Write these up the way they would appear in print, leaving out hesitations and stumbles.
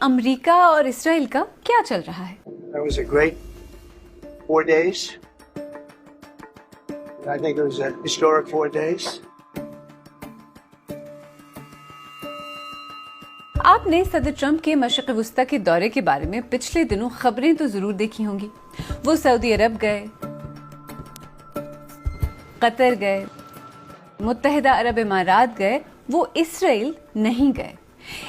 امریکہ اور اسرائیل کا کیا چل رہا ہے؟ That was a great 4 days. I think it was a historic 4 days. آپ نے صدر ٹرمپ کے مشرق وسطی کے دورے کے بارے میں پچھلے دنوں خبریں تو ضرور دیکھی ہوں گی. وہ سعودی عرب گئے، قطر گئے، متحدہ عرب امارات گئے، وہ اسرائیل نہیں گئے.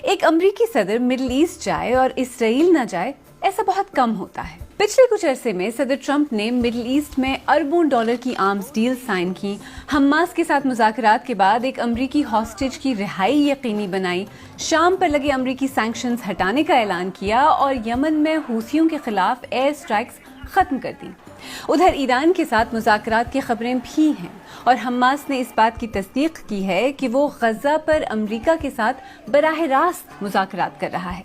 ایک امریکی صدر مڈل ایسٹ جائے اور اسرائیل نہ جائے، ایسا بہت کم ہوتا ہے. پچھلے کچھ عرصے میں صدر ٹرمپ نے مڈل ایسٹ میں اربوں ڈالر کی آرمز ڈیل سائن کی، حماس کے ساتھ مذاکرات کے بعد ایک امریکی ہاسٹیج کی رہائی یقینی بنائی، شام پر لگے امریکی سینکشنز ہٹانے کا اعلان کیا اور یمن میں حوثیوں کے خلاف ایئر سٹرائکس ختم کر دی. ادھر ایران کے ساتھ مذاکرات کی خبریں بھی ہیں اور حماس نے اس بات کی تصدیق کی ہے کہ وہ غزہ پر امریکہ کے ساتھ براہ راست مذاکرات کر رہا ہے.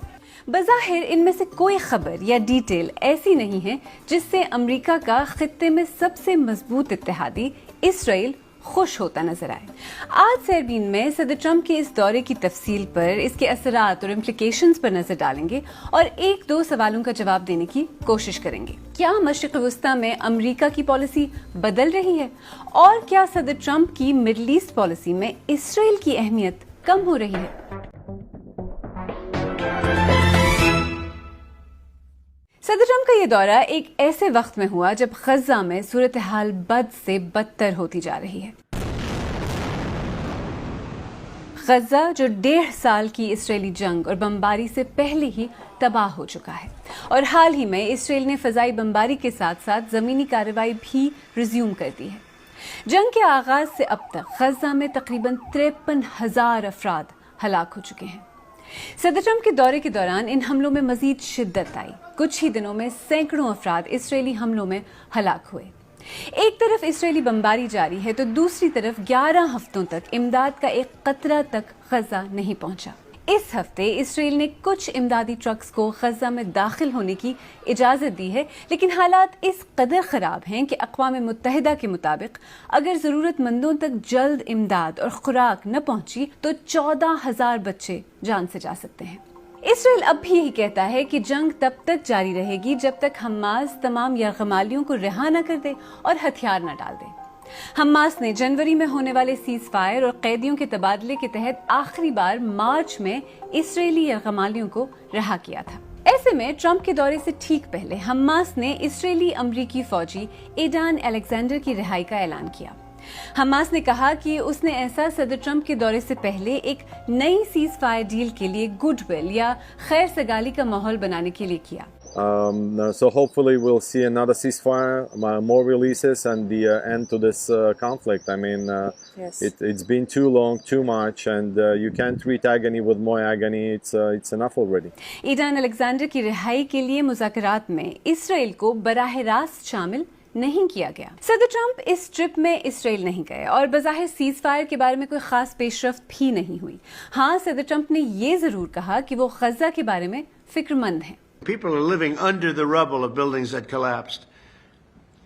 بظاہر ان میں سے کوئی خبر یا ڈیٹیل ایسی نہیں ہے جس سے امریکہ کا خطے میں سب سے مضبوط اتحادی اسرائیل خوش ہوتا نظر آئے. آج سیربین میں صدر ٹرمپ کے اس دورے کی تفصیل پر، اس کے اثرات اور امپلیکیشنز پر نظر ڈالیں گے اور ایک دو سوالوں کا جواب دینے کی کوشش کریں گے. کیا مشرق وسطی میں امریکہ کی پالیسی بدل رہی ہے؟ اور کیا صدر ٹرمپ کی مڈل ایسٹ پالیسی میں اسرائیل کی اہمیت کم ہو رہی ہے؟ صدر ٹرمپ کا یہ دورہ ایک ایسے وقت میں ہوا جب غزہ میں صورتحال بد سے بدتر ہوتی جا رہی ہے. غزہ جو 1.5 سال کی اسرائیلی جنگ اور بمباری سے پہلے ہی تباہ ہو چکا ہے، اور حال ہی میں اسرائیل نے فضائی بمباری کے ساتھ ساتھ زمینی کارروائی بھی ریزیوم کر دی ہے. جنگ کے آغاز سے اب تک غزہ میں تقریباً 53,000 افراد ہلاک ہو چکے ہیں. صدر ٹرمپ کے دورے کے دوران ان حملوں میں مزید شدت آئی. کچھ ہی دنوں میں سینکڑوں افراد اسرائیلی حملوں میں ہلاک ہوئے. ایک طرف اسرائیلی بمباری جاری ہے تو دوسری طرف 11 ہفتوں تک امداد کا ایک قطرہ تک غزہ نہیں پہنچا. اس ہفتے اسرائیل نے کچھ امدادی ٹرکس کو غزہ میں داخل ہونے کی اجازت دی ہے، لیکن حالات اس قدر خراب ہیں کہ اقوام متحدہ کے مطابق اگر ضرورت مندوں تک جلد امداد اور خوراک نہ پہنچی تو 14,000 بچے جان سے جا سکتے ہیں. اسرائیل اب بھی یہی کہتا ہے کہ جنگ تب تک جاری رہے گی جب تک حماس تمام یرغمالیوں کو رہا نہ کر دے اور ہتھیار نہ ڈال دے. حماس نے جنوری میں ہونے والے سیز فائر اور قیدیوں کے تبادلے کے تحت آخری بار مارچ میں اسرائیلی یرغمالیوں کو رہا کیا تھا. ایسے میں ٹرمپ کے دورے سے ٹھیک پہلے حماس نے اسرائیلی امریکی فوجی ایڈان الیگزینڈر کی رہائی کا اعلان کیا. حماس نے کہا کہ اس نے ایسا صدر ٹرمپ کے دورے سے پہلے ایک نئی سیز فائر ڈیل کے لیے گڈ ول یا خیر سگالی کا ماحول بنانے کے لیے کیا. So hopefully we'll see another ceasefire, more releases, and the end to this conflict. I mean, Yes. it's been too long, too much, and you can't treat agony with more agony. It's enough already. Edan Alexander کی رہائی کے لیے مذاکرات میں اسرائیل کو براہ راست شامل نہیں کیا گیا. صدر ٹرمپ اس ٹرپ میں اسرائیل نہیں گئے اور بظاہر سیز فائر کے بارے میں کوئی خاص پیش رفت بھی نہیں ہوئی. ہاں، صدر ٹرمپ نے یہ ضرور کہا کہ وہ غزہ کے bارے میں فکر مند ہیں. People are living under the rubble of buildings that collapsed,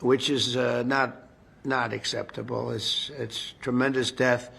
which is not acceptable. It's tremendous death.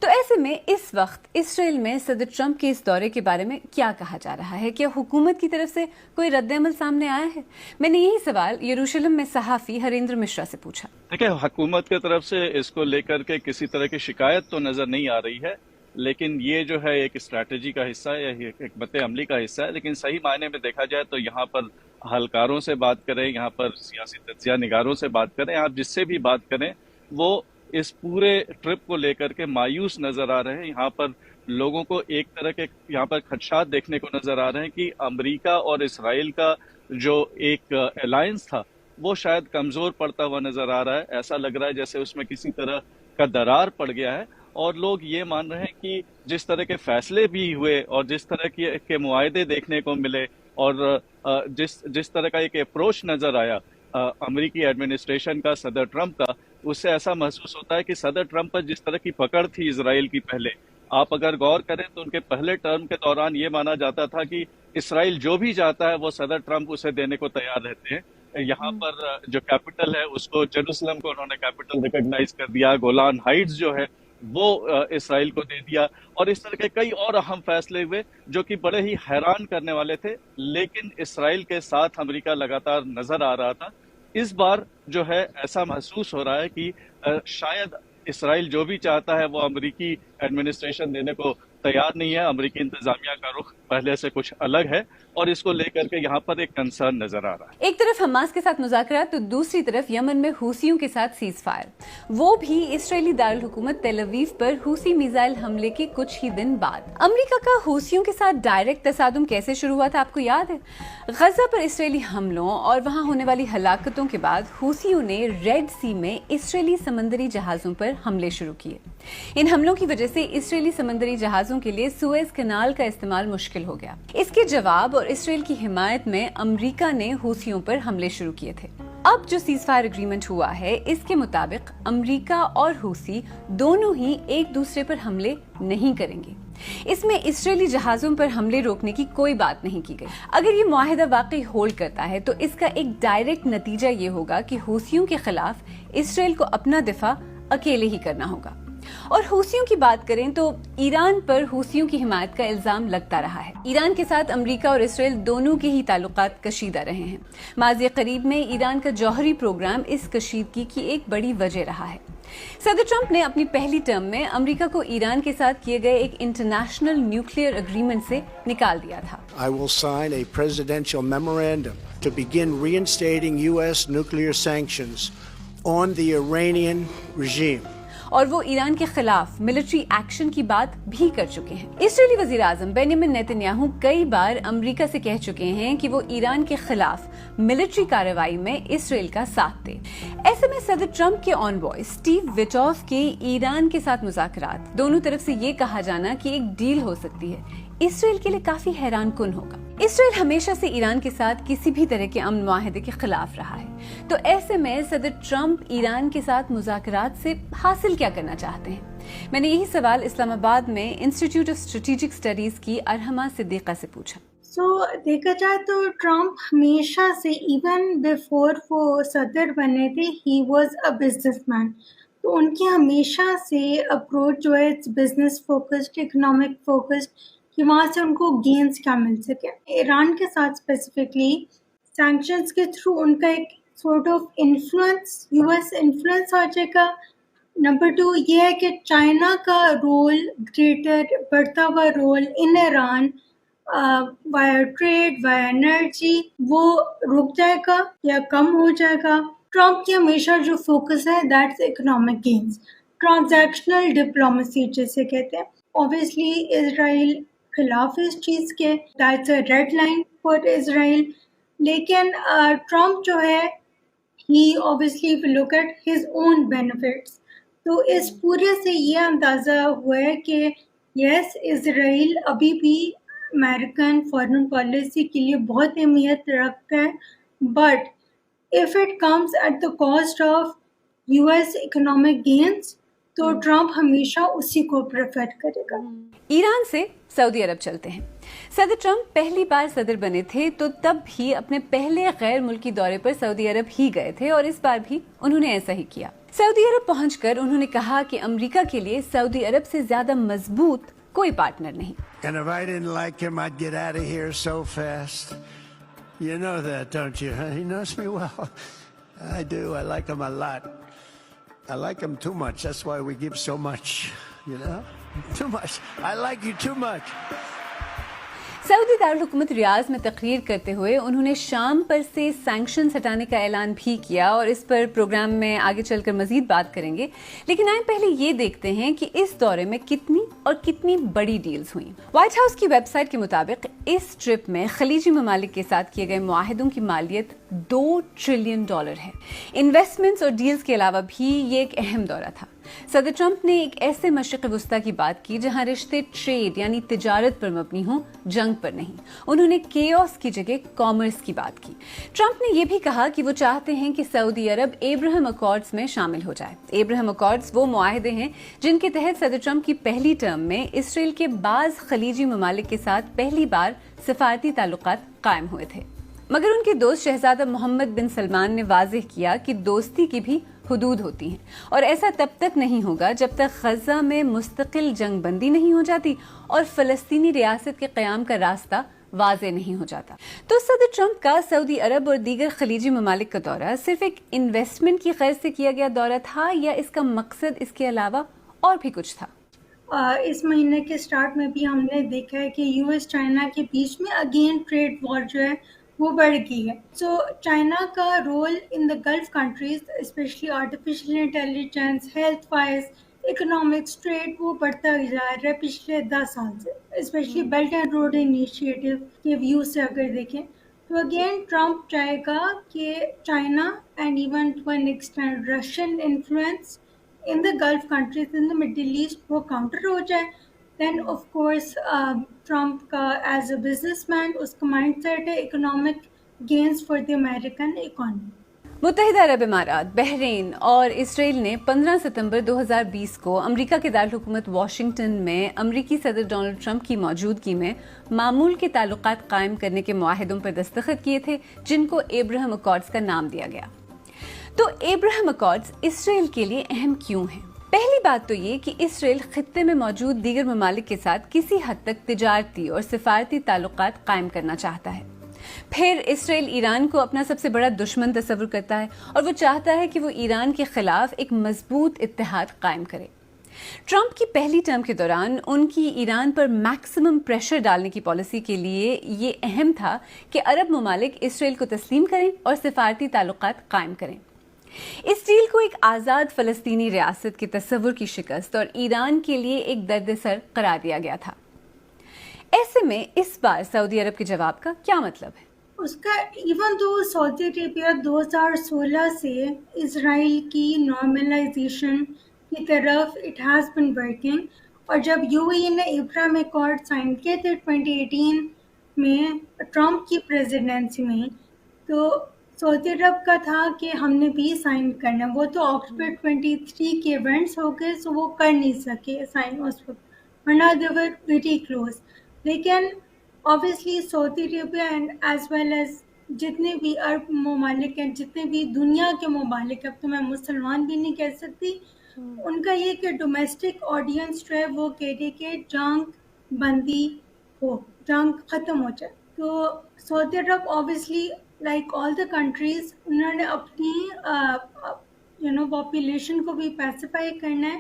تو ایسے میں اس وقت اسرائیل میں صدر ٹرمپ کے اس دورے کے بارے میں کیا کہا جا رہا ہے؟ کیا حکومت کی طرف سے کوئی رد عمل سامنے آیا ہے؟ میں نے یہی سوال یروشلم میں صحافی ہریندر مشرا سے پوچھا. دیکھیں، حکومت کی طرف سے اس کو لے کر کے کسی طرح کی شکایت تو نظر نہیں آ رہی ہے، لیکن یہ جو ہے ایک اسٹریٹجی کا حصہ ہے، ایک حکمت عملی کا حصہ ہے. لیکن صحیح معنی میں دیکھا جائے تو یہاں پر اہلکاروں سے بات کریں، یہاں پر سیاسی تجزیہ نگاروں سے بات کریں، آپ جس سے بھی بات کریں، وہ اس پورے ٹرپ کو لے کر کے مایوس نظر آ رہے ہیں. یہاں پر لوگوں کو ایک طرح کے یہاں پر خدشات دیکھنے کو نظر آ رہے ہیں کہ امریکہ اور اسرائیل کا جو ایک الائنس تھا وہ شاید کمزور پڑتا ہوا نظر آ رہا ہے. ایسا لگ رہا ہے جیسے اس میں کسی طرح کا درار پڑ گیا ہے، اور لوگ یہ مان رہے ہیں کہ جس طرح کے فیصلے بھی ہوئے اور جس طرح کے معاہدے دیکھنے کو ملے اور جس طرح کا ایک اپروچ نظر آیا امریکی ایڈمنسٹریشن کا، صدر ٹرمپ کا، اس سے ایسا محسوس ہوتا ہے کہ صدر ٹرمپ پر جس طرح کی پکڑ تھی اسرائیل کی پہلے، آپ اگر غور کریں تو ان کے پہلے ٹرم کے دوران یہ مانا جاتا تھا کہ اسرائیل جو بھی چاہتا ہے وہ صدر ٹرمپ اسے دینے کو تیار رہتے ہیں. یہاں پر جو کیپٹل ہے اس کو، جیروسلم کو انہوں نے کیپٹل ریکگنائز کر دیا. گولان ہائٹس جو ہے وہ اسرائیل کو دے دیا, اور اس طرح کے کئی اور اہم فیصلے ہوئے جو کہ بڑے ہی حیران کرنے والے تھے, لیکن اسرائیل کے ساتھ امریکہ لگاتار نظر آ رہا تھا. اس بار جو ہے ایسا محسوس ہو رہا ہے کہ شاید اسرائیل جو بھی چاہتا ہے وہ امریکی ایڈمنسٹریشن دینے کو تیار نہیں ہے. امریکی انتظامیہ کا رخ پہلے سے کچھ الگ ہے, اور اس کو لے کر کے یہاں پر ایک کنسرن نظر آ رہا ہے. ایک طرف حماس کے ساتھ مذاکرات تو دوسری طرف یمن میں حوثیوں کے ساتھ سیز فائر, وہ بھی اسرائیلی دارالحکومت تل اویو پر حوثی میزائل حملے کے کچھ ہی دن بعد. امریکہ کا حوثیوں کے ساتھ ڈائریکٹ تصادم کیسے شروع ہوا تھا آپ کو یاد ہے؟ غزہ پر اسرائیلی حملوں اور وہاں ہونے والی ہلاکتوں کے بعد حوثیوں نے ریڈ سی میں اسرائیلی سمندری جہازوں پر حملے شروع کیے. ان حملوں کی وجہ سے اسرائیلی سمندری جہازوں کے لیے سوئز کنال کا استعمال مشکل ہو گیا. اس کے جواب اور اسرائیل کی حمایت میں امریکہ نے حوثیوں پر حملے شروع کیے تھے. اب جو سیز فائر اگریمنٹ ہوا ہے اس کے مطابق امریکہ اور حوثی دونوں ہی ایک دوسرے پر حملے نہیں کریں گے. اس میں اسرائیلی جہازوں پر حملے روکنے کی کوئی بات نہیں کی گئی. اگر یہ معاہدہ واقعی ہولڈ کرتا ہے تو اس کا ایک ڈائریکٹ نتیجہ یہ ہوگا کہ حوثیوں کے خلاف اسرائیل کو اپنا دفاع اکیلے ہی کرنا ہوگا. اور حوثیوں کی بات کریں تو ایران پر حوثیوں کی حمایت کا الزام لگتا رہا ہے. ایران کے ساتھ امریکہ اور اسرائیل دونوں کے ہی تعلقات کشیدہ رہے ہیں. ماضی قریب میں ایران کا جوہری پروگرام اس کشیدگی کی ایک بڑی وجہ رہا ہے. صدر ٹرمپ نے اپنی پہلی ٹرم میں امریکہ کو ایران کے ساتھ کیے گئے ایک انٹرنیشنل نیوکلیئر اگریمنٹ سے نکال دیا تھا. I will sign a presidential memorandum to begin reinstating U.S. nuclear sanctions on the Iranian regime. اور وہ ایران کے خلاف ملٹری ایکشن کی بات بھی کر چکے ہیں. اسرائیلی وزیر اعظم بینیامن نیتن یاہو کئی بار امریکہ سے کہہ چکے ہیں کہ وہ ایران کے خلاف ملٹری کارروائی میں اسرائیل کا ساتھ دے. ایسے میں صدر ٹرمپ کے آنوائے اسٹیو وٹاف کے ایران کے ساتھ مذاکرات, دونوں طرف سے یہ کہا جانا کہ ایک ڈیل ہو سکتی ہے, اسرائیل کے لیے کافی حیران کن ہوگا. اسرائیل ہمیشہ سے ایران کے ساتھ کسی بھی طرح کے امن معاہدے کے خلاف رہا ہے, تو ایسے میں صدر ٹرمپ ایران کے ساتھ مذاکرات سے حاصل کیا کرنا چاہتے ہیں؟ میں نے یہی سوال اسلام آباد میں انسٹیٹیوٹ آف اسٹریٹجک اسٹڈیز کی ارحمہ صدیقہ سے پوچھا. دیکھا جائے تو ٹرمپ ہمیشہ سے ایون بیفور وہ صدر بنے تھے he was a business man, تو ان کی ہمیشہ سے اپروچ جو ہے بزنس فوکسڈ, اکنامک فوکسڈ, کہ وہاں سے ان کو گینز کیا مل سکے. ایران کے ساتھ اسپیسیفکلی سینکشنز کے تھرو ان کا ایک sort of influence, U S influence آ جائے گا. نمبر 2 یہ ہے کہ چائنا کا رول, گریٹر بڑھتا ہوا role in Iran via trade, via energy, وہ رک جائے گا یا کم ہو جائے گا. ٹرمپ کی ہمیشہ جو فوکس ہے that's economic gains, transactional diplomacy جسے کہتے ہیں. اوبیسلی اسرائیل خلاف اس چیز کے, that's a red line for Israel. لیکن ٹرمپ جو ہے ہی obviously will look at his own benefits. تو اس پورے سے یہ اندازہ ہوا ہے کہ یس اسرائیل ابھی بھی امریکن فارن پالیسی کے لیے بہت اہمیت رکھتا ہے, but if it comes at the cost of US economic gains تو ٹرمپ ہمیشہ اسی کو پریفر کرے گا. ایران سے سعودی عرب چلتے ہیں. صدر ٹرمپ پہلی بار صدر بنے تھے تو تب بھی اپنے پہلے غیر ملکی دورے پر سعودی عرب ہی گئے تھے, اور اس بار بھی انہوں نے ایسا ہی کیا. سعودی عرب پہنچ کر انہوں نے کہا کہ امریکہ کے لیے سعودی عرب سے زیادہ مضبوط کوئی پارٹنر نہیں. And if I didn't like him, I'd get out of here so fast. You know that, don't you? He knows me well. I do. I like him a lot. I like him too much. That's why we give so much, you know? Too much. I like you too much. سعودی دارالحکومت ریاض میں تقریر کرتے ہوئے انہوں نے شام پر سے sanctions ہٹانے کا اعلان بھی کیا, اور اس پر پروگرام میں آگے چل کر مزید بات کریں گے. لیکن آئیں پہلے یہ دیکھتے ہیں کہ اس دورے میں کتنی بڑی ڈیلز ہوئیں. وائٹ ہاؤس کی ویب سائٹ کے مطابق اس ٹرپ میں خلیجی ممالک کے ساتھ کیے گئے معاہدوں کی مالیت $2 ٹریلین ہے. انویسٹمنٹس اور ڈیلز کے علاوہ بھی یہ ایک اہم دورہ تھا. صدر ٹرمپ نے ایک ایسے مشرق وسطیٰ کی بات کی جہاں رشتے ٹریڈ یعنی تجارت پر مبنی ہوں, جنگ پر نہیں. انہوں نے کیوس کی جگہ کامرس کی بات کی. ٹرمپ نے یہ بھی کہا کہ وہ چاہتے ہیں کہ سعودی عرب ایبراہم اکارڈز میں شامل ہو جائے. ایبراہم اکارڈز وہ معاہدے ہیں جن کے تحت صدر ٹرمپ کی پہلی ٹرم میں اسرائیل کے بعض خلیجی ممالک کے ساتھ پہلی بار سفارتی تعلقات قائم ہوئے تھے. مگر ان کے دوست شہزادہ محمد بن سلمان نے واضح کیا کہ دوستی کی بھی حدود ہوتی ہیں اور ایسا تب تک نہیں ہوگا جب تک غزہ میں مستقل جنگ بندی نہیں ہو جاتی اور فلسطینی ریاست کے قیام کا راستہ واضح نہیں ہو جاتا۔ تو صدر ٹرمپ کا سعودی عرب اور دیگر خلیجی ممالک کا دورہ صرف ایک انویسٹمنٹ کی غرض سے کیا گیا دورہ تھا یا اس کا مقصد اس کے علاوہ اور بھی کچھ تھا؟ اس مہینے کے سٹارٹ میں بھی ہم نے دیکھا ہے کہ یو ایس چائنا کے بیچ میں اگین ٹریڈ وار جو ہے وہ بڑھ گئی ہے۔ سو چائنا کا role in the Gulf countries specially artificial intelligence, health wise, economics, trade وہ بڑھتا جا رہا ہے پچھلے 10 سال سے، specially belt and road initiative کے ویو سے اگر دیکھیں تو اگین ٹرمپ چاہے گا کہ China and even to an extend Russian influence in the Gulf countries, in the Middle East, وہ counter ہو جائے. Then of course Trump کا as a businessman اس کا مائنڈ سیٹ ہے economic gains for the American economy. متحدہ عرب امارات، بحرین اور اسرائیل نے 15 ستمبر 2020 کو امریکہ کے دارالحکومت واشنگٹن میں امریکی صدر ڈونلڈ ٹرمپ کی موجودگی میں معمول کے تعلقات قائم کرنے کے معاہدوں پر دستخط کیے تھے جن کو ایبراہم اکارڈز کا نام دیا گیا۔ تو ایبراہم اکارڈز اسرائیل کے لیے اہم کیوں ہیں؟ پہلی بات تو یہ کہ اسرائیل خطے میں موجود دیگر ممالک کے ساتھ کسی حد تک تجارتی اور سفارتی تعلقات قائم کرنا چاہتا ہے۔ پھر اسرائیل ایران کو اپنا سب سے بڑا دشمن تصور کرتا ہے اور وہ چاہتا ہے کہ وہ ایران کے خلاف ایک مضبوط اتحاد قائم کرے۔ ٹرمپ کی پہلی ٹرم کے دوران ان کی ایران پر میکسیمم پریشر ڈالنے کی پالیسی کے لیے یہ اہم تھا کہ عرب ممالک اسرائیل کو تسلیم کریں اور سفارتی تعلقات قائم کریں۔ اس ڈیل کو ایک آزاد فلسطینی ریاست کے تصور کی شکست اور ایران کے لیے ایک درد سر قرار دیا گیا تھا۔ ایسے میں اس بار سعودی عرب کے جواب کا کیا مطلب ہے؟ اس کا ایون دو سعودی عربیہ 2016 سے اسرائیل کی نارملائزیشن کی طرف اٹ ہیز بن ورکنگ، اور جب یو اے ای نے ابراہیم اکارڈ سائن کیے تھے 2018 میں ٹرمپ کی پریزیڈنسی میں، تو سعودی عرب کا تھا کہ ہم نے بھی سائن کرنا۔ وہ تو اکتوبر 23 کے ایونٹس ہو گئے، سو وہ کر نہیں سکے سائن اس وقت، ورنہ دے ور ویری کلوز۔ لیکن obviously Saudi Arabia and as well as جتنے بھی عرب ممالک ہیں، جتنے بھی دنیا کے ممالک، اب تو میں مسلمان بھی نہیں کہہ سکتی، ان کا یہ کہ ڈومیسٹک آڈینس جو ہے وہ کہہ رہی کہ جنگ بندی ہو، جنگ ختم ہو جائے۔ تو سعودی عرب obviously like all the countries انہوں نے اپنی پاپولیشن کو بھی پیسیفائی کرنا ہے،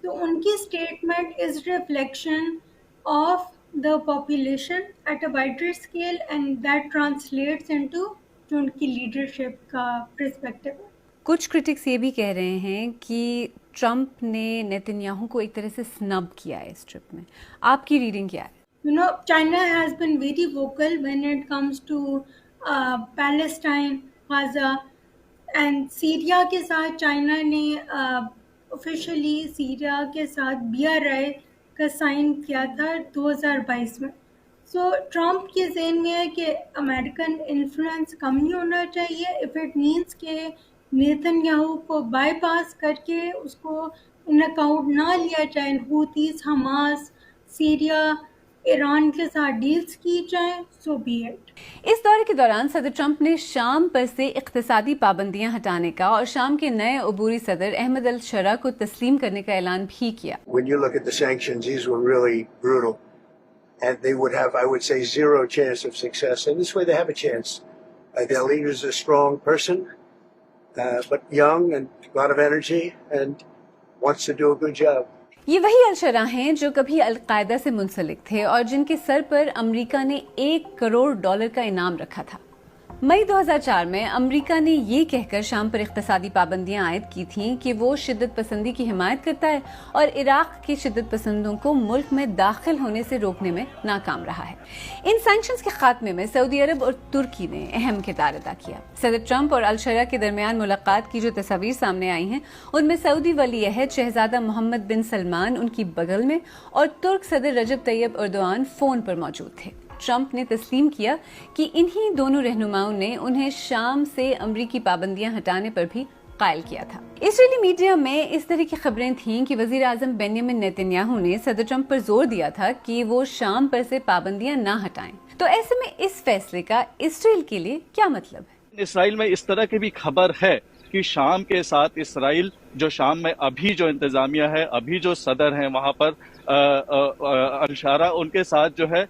تو ان کی statement is reflection of the population at a wider scale and that translates into جو ان کی لیڈرشپ کا پرسپیکٹو ہے۔ کچھ کرٹکس یہ بھی کہہ رہے ہیں کہ ٹرمپ نے نیتن یاہو کو ایک طرح سے سنب کیا ہے اس ٹرپ میں، آپ کی ریڈنگ کیا ہے؟ China has been very vocal when it comes to Palestine, Gaza and Syria کے ساتھ چائنا نے officially سیریا کے ساتھ BRI کا سائن کیا تھا 2022 میں۔ سو ٹرمپ کے ذہن میں ہے کہ امریکن انفلوئنس کم نہیں ہونا چاہیے، اف اٹ مینس کہ نیتن یاہو کو بائی پاس کر کے اس کو ان اکاؤنٹ نہ لیا جائے، ہوتیز، حماس، سیریا، ایران کے ساتھ ڈیلز کی جائیں، سو بی اٹ۔ اس دورے کے دوران صدر ٹرمپ نے شام پر سے اقتصادی پابندیاں ہٹانے کا اور شام کے نئے عبوری صدر احمد الشرع کو تسلیم کرنے کا اعلان بھی کیا۔ When you look at the sanctions, these were really brutal. And they would have, I would say, zero chance of success. And this way they have a chance. Their leader is a strong person, but young and a lot of energy and wants to do a good job. یہ وہی الشرع ہیں جو کبھی القاعدہ سے منسلک تھے اور جن کے سر پر امریکہ نے $1 کروڑ کا انعام رکھا تھا۔ مئی 2004 میں امریکہ نے یہ کہہ کر شام پر اقتصادی پابندیاں عائد کی تھیں کہ وہ شدت پسندی کی حمایت کرتا ہے اور عراق کے شدت پسندوں کو ملک میں داخل ہونے سے روکنے میں ناکام رہا ہے۔ ان سینکشنز کے خاتمے میں سعودی عرب اور ترکی نے اہم کردار ادا کیا۔ صدر ٹرمپ اور الشرع کے درمیان ملاقات کی جو تصاویر سامنے آئی ہیں ان میں سعودی ولی عہد شہزادہ محمد بن سلمان ان کی بغل میں اور ترک صدر رجب طیب ایردوان فون پر موجود تھے۔ ٹرمپ نے تسلیم کیا کہ انہی دونوں رہنماؤں نے انہیں شام سے امریکی پابندیاں ہٹانے پر بھی قائل کیا تھا۔ اسرائیلی میڈیا میں اس طرح کی خبریں تھیں کہ وزیر اعظم بنیامن نیتن یاہو نے صدر ٹرمپ پر زور دیا تھا کہ وہ شام پر سے پابندیاں نہ ہٹائیں۔ تو ایسے میں اس فیصلے کا اسرائیل کے لیے کیا مطلب ہے؟ اسرائیل میں اس طرح کی بھی خبر ہے کہ بلکہ شام کے ساتھ اسرائیل جو شام میں ابھی جو انتظامیہ ہے، ابھی جو صدر ہیں وہاں پر الشارہ، ان کے ساتھ جو ہے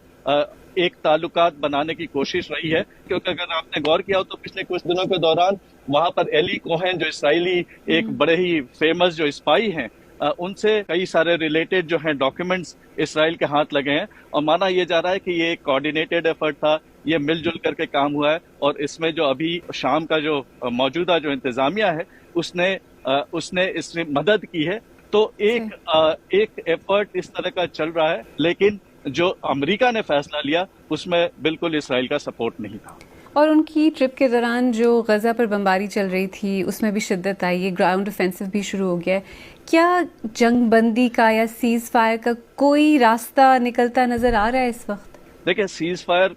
ایک تعلقات بنانے کی کوشش رہی ہے. کیونکہ اگر آپ نے غور کیا ہو تو پچھلے کچھ دنوں کے دوران وہاں پر ایلی کوہن جو اسرائیلی ایک بڑے ہی فیمس جو اسپائی ہیں، ان سے کئی سارے ریلیٹڈ جو ہیں ڈاکیومنٹس اسرائیل کے ہاتھ لگے ہیں، اور مانا یہ جا رہا ہے کہ یہ ایک کوآرڈینیٹڈ ایفرٹ تھا، یہ مل جل کر کے کام ہوا ہے. اور اس میں جو ابھی شام کا جو موجودہ جو انتظامیہ ہے اس نے اس میں مدد کی ہے. تو ایک ایفرٹ اس طرح کا چل رہا ہے، لیکن جو امریکہ نے فیصلہ لیا اس میں بالکل اسرائیل کا سپورٹ نہیں تھا. اور ان کی ٹرپ کے دوران جو غزہ پر بمباری چل رہی تھی اس میں بھی شدت آئی ہے، گراؤنڈ افینسو بھی شروع ہو گیا ہے. کیا جنگ بندی کا یا سیز فائر کا کوئی راستہ نکلتا نظر آ رہا ہے اس وقت؟ دیکھیں، سیز فائر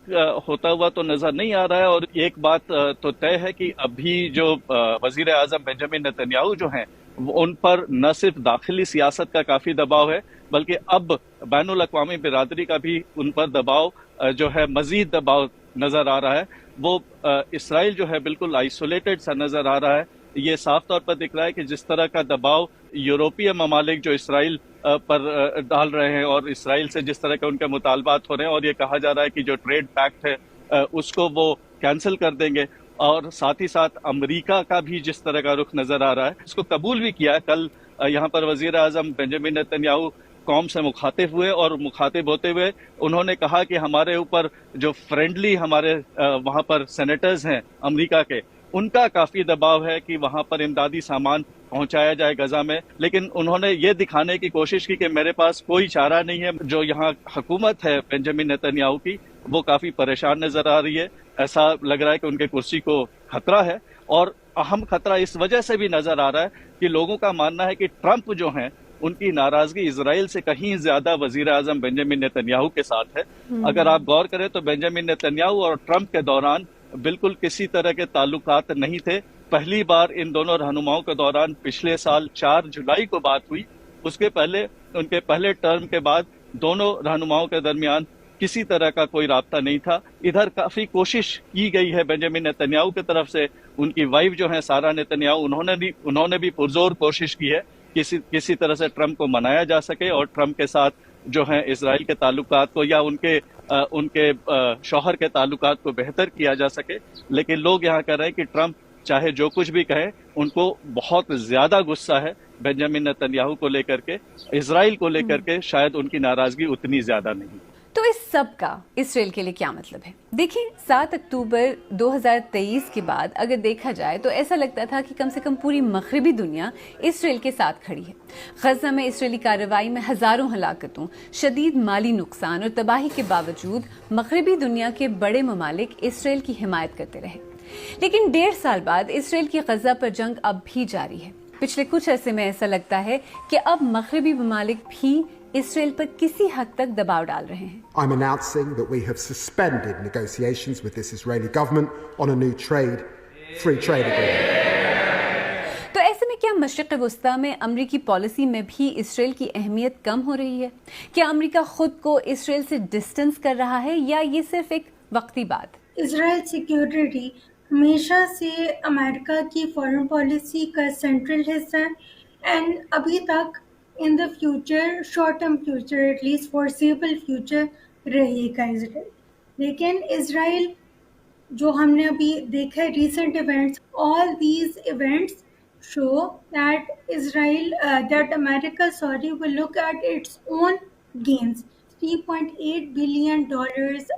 ہوتا ہوا تو نظر نہیں آ رہا ہے، اور ایک بات تو طے ہے کہ ابھی جو وزیر اعظم بنجامن نتنیاہو جو ہیں ان پر نہ صرف داخلی سیاست کا کافی دباؤ ہے، بلکہ اب بین الاقوامی برادری کا بھی ان پر دباؤ جو ہے مزید دباؤ نظر آ رہا ہے. وہ اسرائیل جو ہے بالکل آئسولیٹڈ سا نظر آ رہا ہے. یہ صاف طور پر دکھ رہا ہے کہ جس طرح کا دباؤ یورپی ممالک جو اسرائیل پر ڈال رہے ہیں اور اسرائیل سے جس طرح کے ان کے مطالبات ہو رہے ہیں، اور یہ کہا جا رہا ہے کہ جو ٹریڈ پیکٹ ہے اس کو وہ کینسل کر دیں گے، اور ساتھ ہی ساتھ امریکہ کا بھی جس طرح کا رخ نظر آ رہا ہے اس کو قبول بھی کیا ہے. کل یہاں پر وزیر اعظم بنجامن نتنیاہو قوم سے مخاطب ہوئے، اور مخاطب ہوتے ہوئے انہوں نے کہا کہ ہمارے اوپر جو فرینڈلی ہمارے وہاں پر سینیٹرز ہیں امریکہ کے، ان کا کافی دباؤ ہے کہ وہاں پر امدادی سامان پہنچایا جائے غزہ میں. لیکن انہوں نے یہ دکھانے کی کوشش کی کہ میرے پاس کوئی چارہ نہیں ہے. جو یہاں حکومت ہے بنجامن نتنیاہو کی، وہ کافی پریشان نظر آ رہی ہے. ایسا لگ رہا ہے کہ ان کے کرسی کو خطرہ ہے، اور اہم خطرہ اس وجہ سے بھی نظر آ رہا ہے کہ لوگوں کا ماننا ہے کہ ٹرمپ جو ہیں ان کی ناراضگی اسرائیل سے کہیں زیادہ وزیر اعظم بنجامن نتنیاہو کے ساتھ ہے. اگر آپ غور کریں تو بنجامن نتنیاہو اور ٹرمپ کے دوران بالکل کسی طرح کے تعلقات نہیں تھے. پہلی بار ان دونوں رہنماؤں کے دوران پچھلے سال 4 جولائی کو بات ہوئی. اس کے پہلے ان کے پہلے ٹرم کے بعد دونوں رہنماؤں کے درمیان کسی طرح کا کوئی رابطہ نہیں تھا. ادھر کافی کوشش کی گئی ہے بنجامن نتنیاہو کی طرف سے. ان کی وائف جو ہیں سارا نتنیاہو، انہوں نے بھی پرزور کوشش کی ہے کسی طرح سے ٹرمپ کو منایا جا سکے اور ٹرمپ کے ساتھ جو ہیں اسرائیل کے تعلقات کو یا ان کے شوہر کے تعلقات کو بہتر کیا جا سکے. لیکن لوگ یہاں کہہ رہے ہیں کہ ٹرمپ چاہے جو کچھ بھی کہیں، ان کو بہت زیادہ غصہ ہے بنجامن نتنیاہو کو لے کر کے. اسرائیل کو لے کر کے شاید ان کی ناراضگی اتنی زیادہ نہیں. تو اس سب کا اسرائیل کے لیے کیا مطلب ہے؟ دیکھیں، 7 اکتوبر 2023 کے بعد اگر دیکھا جائے تو ایسا لگتا تھا کہ کم سے کم پوری مغربی دنیا اسرائیل کے ساتھ کھڑی ہے. غزہ میں اسرائیلی کارروائی میں ہزاروں ہلاکتوں، شدید مالی نقصان اور تباہی کے باوجود مغربی دنیا کے بڑے ممالک اسرائیل کی حمایت کرتے رہے. لیکن 1.5 سال بعد اسرائیل کی غزہ پر جنگ اب بھی جاری ہے. پچھلے کچھ عرصے میں ایسا لگتا ہے کہ اب مغربی ممالک بھی اسرائیل پر کسی حد تک دباؤ ڈال رہے ہیں. I'm announcing that we have suspended negotiations with this Israeli government on a new free trade agreement. تو ایسے میں کیا مشرق وسطیٰ میں امریکی پالیسی میں بھی اسرائیل کی اہمیت کم ہو رہی ہے؟ کیا امریکہ خود کو اسرائیل سے ڈسٹنس کر رہا ہے یا یہ صرف ایک وقتی بات؟ اسرائیل سیکیورٹی ہمیشہ سے امریکہ کی فارن پالیسی کا سینٹرل حصہ ہے، اینڈ ابھی تک in the future, short term future, at least foreseeable future رہے گا اسرائیل. لیکن اسرائیل جو ہم نے ابھی دیکھا ہے recent events, all these events show that that America will look at its own gains. $3.8 billion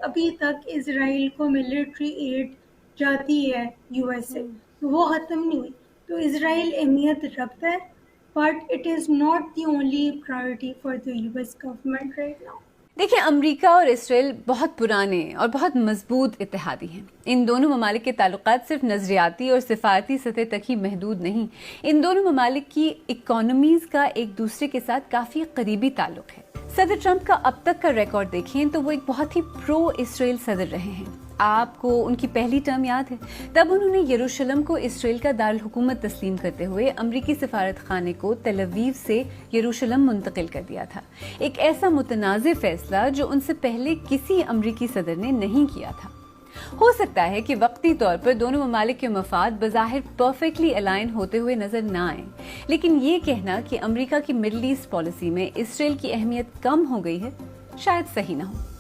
ابھی تک اسرائیل کو ملٹری ایڈ جاتی ہے US سے، وہ ختم نہیں ہوئی. تو اسرائیل اہمیت رکھتا ہے، but it is not the only priority for the US government right now. دیکھیں، امریکہ اور اسرائیل بہت پرانے اور بہت مضبوط اتحادی ہیں. ان دونوں ممالک کے تعلقات صرف نظریاتی اور سفارتی سطح تک ہی محدود نہیں. ان دونوں ممالک کی اکانومیز کا ایک دوسرے کے ساتھ کافی قریبی تعلق ہے. صدر ٹرمپ کا اب تک کا ریکارڈ دیکھیں تو وہ ایک بہت ہی پرو اسرائیل صدر رہے ہیں. آپ کو ان کی پہلی ٹرم یاد ہے؟ تب انہوں نے یروشلم کو اسرائیل کا دارالحکومت تسلیم کرتے ہوئے امریکی سفارت خانے کو تل اویو سے یروشلم منتقل کر دیا تھا. ایک ایسا متنازع فیصلہ جو ان سے پہلے کسی امریکی صدر نے نہیں کیا تھا. ہو سکتا ہے کہ وقتی طور پر دونوں ممالک کے مفاد بظاہر پرفیکٹلی الائن ہوتے ہوئے نظر نہ آئیں، لیکن یہ کہنا کہ امریکہ کی مڈل ایسٹ پالیسی میں اسرائیل کی اہمیت کم ہو گئی ہے شاید صحیح نہ ہو۔